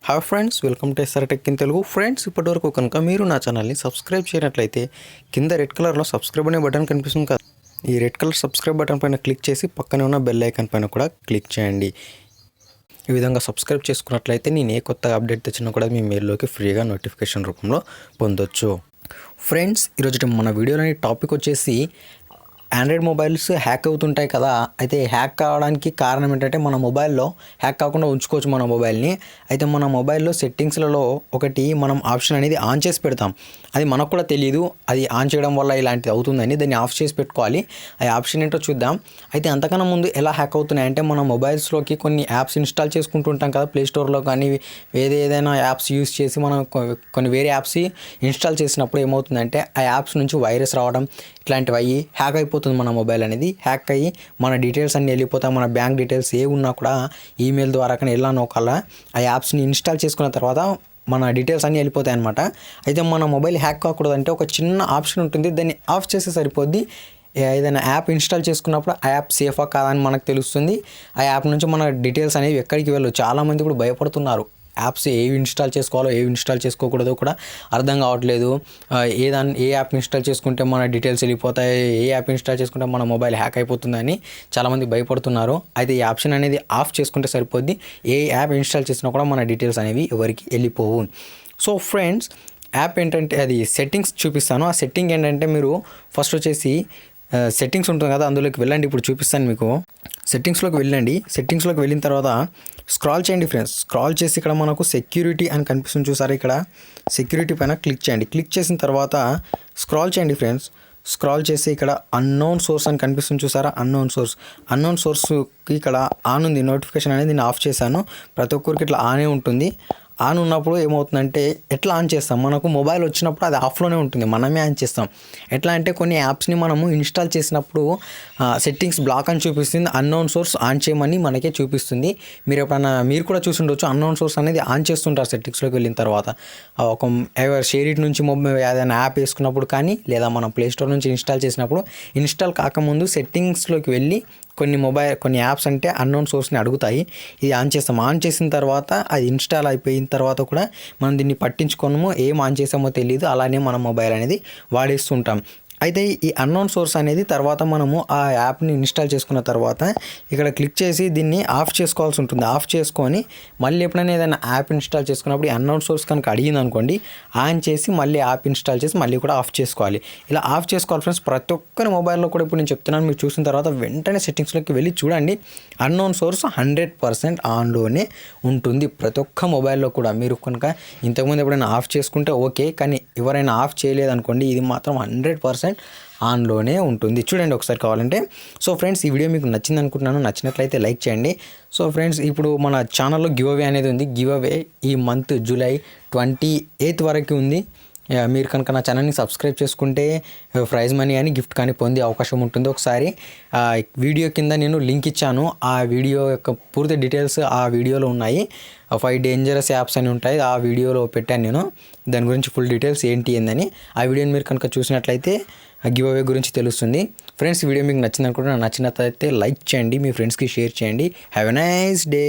Hi friends, welcome to SR tech in Telugu. Friends, ఇప్పటివరకు కనుక మీరు నా ఛానల్ని సబ్స్క్రైబ్ చేయనట్లయితే కింద రెడ్ కలర్లో సబ్స్క్రైబ్ అనే బటన్ కనిపిస్తుంది కదా, ఈ రెడ్ కలర్ సబ్స్క్రైబ్ బటన్ పైన క్లిక్ చేసి పక్కనే ఉన్న బెల్ ఐకాన్ పైన కూడా క్లిక్ చేయండి. ఈ విధంగా సబ్స్క్రైబ్ చేసుకున్నట్లయితే నేను ఏ కొత్త అప్డేట్ తెచ్చినా కూడా మీ మెయిల్లోకి ఫ్రీగా నోటిఫికేషన్ రూపంలో పొందొచ్చు. ఫ్రెండ్స్, ఈరోజు మన వీడియోలోని టాపిక్ వచ్చేసి ఆండ్రాయిడ్ మొబైల్స్ హ్యాక్ అవుతుంటాయి కదా. అయితే హ్యాక్ కావడానికి కారణం ఏంటంటే మన మొబైల్లో హ్యాక్ కాకుండా ఉంచుకోవచ్చు మన మొబైల్ని. అయితే మన మొబైల్లో సెట్టింగ్స్లలో ఒకటి మనం ఆప్షన్ అనేది ఆన్ చేసి పెడతాం, అది మనకు కూడా తెలియదు. అది ఆన్ చేయడం వల్ల ఇలాంటిది అవుతుందని దాన్ని ఆఫ్ చేసి పెట్టుకోవాలి. ఆ ఆప్షన్ ఏంటో చూద్దాం. అయితే అంతకన్నా ముందు ఎలా హ్యాక్ అవుతున్నాయంటే మన మొబైల్స్లోకి కొన్ని యాప్స్ ఇన్స్టాల్ చేసుకుంటుంటాం కదా, ప్లేస్టోర్లో కానీ ఏదైనా యాప్స్ యూస్ చేసి మనం కొన్ని వేరే యాప్స్ ఇన్స్టాల్ చేసినప్పుడు ఏమవుతుందంటే ఆ యాప్స్ నుంచి వైరస్ రావడం ఇట్లాంటివి అయ్యి హ్యాక్ అయిపోతుంది. మన మొబైల్ అనేది హ్యాక్ అయ్యి మన డీటెయిల్స్ అన్నీ వెళ్ళిపోతాయి. మన బ్యాంక్ డీటెయిల్స్ ఏ ఉన్నా కూడా ఈమెయిల్ ద్వారా కానీ ఎలా నోకాలా ఆ యాప్స్ని ఇన్స్టాల్ చేసుకున్న తర్వాత మన డీటెయిల్స్ అన్నీ వెళ్ళిపోతాయి అనమాట. అయితే మన మొబైల్ హ్యాక్ కాకూడదంటే ఒక చిన్న ఆప్షన్ ఉంటుంది, దాన్ని ఆఫ్ చేస్తే సరిపోద్ది. ఏదైనా యాప్ ఇన్స్టాల్ చేసుకున్నప్పుడు ఆ యాప్ సేఫా కాదా అని మనకు తెలుస్తుంది. ఆ యాప్ నుంచి మన డీటెయిల్స్ అనేవి ఎక్కడికి వెళ్ళవు. చాలామంది కూడా భయపడుతున్నారు, యాప్స్ ఏవి ఇన్స్టాల్ చేసుకోవాలో ఏవి ఇన్స్టాల్ చేసుకోకూడదో కూడా అర్థం కావట్లేదు. ఏ యాప్ ఇన్స్టాల్ చేసుకుంటే మన డీటెయిల్స్ వెళ్ళిపోతాయి, ఏ యాప్ ఇన్స్టాల్ చేసుకుంటే మన మొబైల్ హ్యాక్ అయిపోతుందని చాలామంది భయపడుతున్నారు. అయితే ఈ ఆప్షన్ అనేది ఆఫ్ చేసుకుంటే సరిపోద్ది. ఏ యాప్ ఇన్స్టాల్ చేసినా కూడా మన డీటెయిల్స్ అనేవి ఎవరికి వెళ్ళిపోవు. సో ఫ్రెండ్స్, యాప్ ఏంటంటే అది సెట్టింగ్స్ చూపిస్తాను. ఆ సెట్టింగ్ ఏంటంటే మీరు ఫస్ట్ వచ్చేసి సెట్టింగ్స్ ఉంటుంది కదా, అందులోకి వెళ్ళండి. ఇప్పుడు చూపిస్తాను మీకు. సెట్టింగ్స్లోకి వెళ్ళండి. సెట్టింగ్స్లోకి వెళ్ళిన తర్వాత స్క్రాల్ చేయండి ఫ్రెండ్స్. స్క్రాల్ చేసి ఇక్కడ మనకు సెక్యూరిటీ అని కనిపిస్తుంది చూసారా, ఇక్కడ సెక్యూరిటీ పైన క్లిక్ చేయండి. క్లిక్ చేసిన తర్వాత స్క్రాల్ చేయండి ఫ్రెండ్స్. స్క్రాల్ చేసి ఇక్కడ అన్నోన్ సోర్స్ అని కనిపిస్తుంది చూసారా, అన్నోన్ సోర్స్కి ఇక్కడ ఆన్ ఉంది నోటిఫికేషన్ అనేది. నేను ఆఫ్ చేశాను. ప్రతి ఒక్కరికి ఇట్లా ఆనే ఉంటుంది. ఆన్ ఉన్నప్పుడు ఏమవుతుందంటే ఎట్లా ఆన్ చేస్తాం, మనకు మొబైల్ వచ్చినప్పుడు అది ఆఫ్లోనే ఉంటుంది, మనమే ఆన్ చేస్తాం. ఎట్లా అంటే కొన్ని యాప్స్ని మనము ఇన్స్టాల్ చేసినప్పుడు సెట్టింగ్స్ బ్లాక్ అని చూపిస్తుంది, అన్నోన్ సోర్స్ ఆన్ చేయమని మనకే చూపిస్తుంది. మీరు కూడా చూసి ఉండొచ్చు, అన్నోన్ సోర్స్ అనేది ఆన్ చేస్తుంటారు సెట్టింగ్స్లోకి వెళ్ళిన తర్వాత. ఒక షేర్ ఇట్ నుంచి మొబైల్ ఏదైనా యాప్ వేసుకున్నప్పుడు కానీ లేదా మనం ప్లేస్టోర్ నుంచి ఇన్స్టాల్ చేసినప్పుడు ఇన్స్టాల్ కాకముందు సెట్టింగ్స్లోకి వెళ్ళి కొన్ని యాప్స్ అంటే అన్నోన్ సోర్స్ని అడుగుతాయి. ఇది ఆన్ చేస్తాం. ఆన్ చేసిన తర్వాత అది ఇన్స్టాల్ అయిపోయిన తర్వాత కూడా మనం దీన్ని పట్టించుకోము, ఏం ఆన్ చేసామో తెలియదు, అలానే మన మొబైల్ అనేది వాడేస్తుంటాం. అయితే ఈ అన్నోన్ సోర్స్ అనేది తర్వాత మనము ఆ యాప్ని ఇన్స్టాల్ చేసుకున్న తర్వాత ఇక్కడ క్లిక్ చేసి దీన్ని ఆఫ్ చేసుకోవాల్సి ఉంటుంది. ఆఫ్ చేసుకొని మళ్ళీ ఎప్పుడైనా ఏదైనా యాప్ ఇన్స్టాల్ చేసుకున్నప్పుడు ఈ అన్నోన్ సోర్స్ కనుక అడిగింది అనుకోండి, ఆన్ చేసి మళ్ళీ యాప్ ఇన్స్టాల్ చేసి మళ్ళీ కూడా ఆఫ్ చేసుకోవాలి. ఇలా ఆఫ్ చేసుకోవాలి ఫ్రెండ్స్. ప్రతి ఒక్కరి మొబైల్లో కూడా ఇప్పుడు నేను చెప్తున్నాను, మీరు చూసిన తర్వాత వెంటనే సెట్టింగ్స్లోకి వెళ్ళి చూడండి. అన్నోన్ సోర్స్ 100% ఆన్లోనే ఉంటుంది ప్రతి ఒక్క మొబైల్లో కూడా. మీరు కనుక ఇంతకుముందు ఎప్పుడైనా ఆఫ్ చేసుకుంటే ఓకే, కానీ ఎవరైనా ఆఫ్ చేయలేదనుకోండి, ఇది మాత్రం 100% ఆన్లోనే ఉంటుంది. చూడండి ఒకసారి కావాలంటే. సో ఫ్రెండ్స్, ఈ వీడియో మీకు నచ్చింది అనుకుంటున్నాను. నచ్చినట్లయితే లైక్ చేయండి. సో ఫ్రెండ్స్, ఇప్పుడు మన ఛానల్లో గివ్ అవే అనేది ఉంది. గివ్ అవే ఈ మంత్ జూలై 28 వరకు ఉంది. మీరు కనుక నా ఛానల్ని సబ్స్క్రైబ్ చేసుకుంటే ప్రైజ్ మనీ అని గిఫ్ట్ కానీ పొందే అవకాశం ఉంటుంది. ఒకసారి వీడియో కింద నేను లింక్ ఇచ్చాను. ఆ వీడియో యొక్క పూర్తి డీటెయిల్స్ ఆ వీడియోలో ఉన్నాయి. 5 డేంజరస్ యాప్స్ అని ఉంటాయి, ఆ వీడియోలో పెట్టాను నేను. దాని గురించి ఫుల్ డీటెయిల్స్ ఏందని ఆ వీడియోని మీరు కనుక చూసినట్లయితే గివ్ అవే గురించి తెలుస్తుంది. ఫ్రెండ్స్, ఈ వీడియో మీకు నచ్చింది అనుకుంటున్నాను. నచ్చినట్లయితే లైక్ చేయండి, మీ ఫ్రెండ్స్కి షేర్ చేయండి. Have a nice day.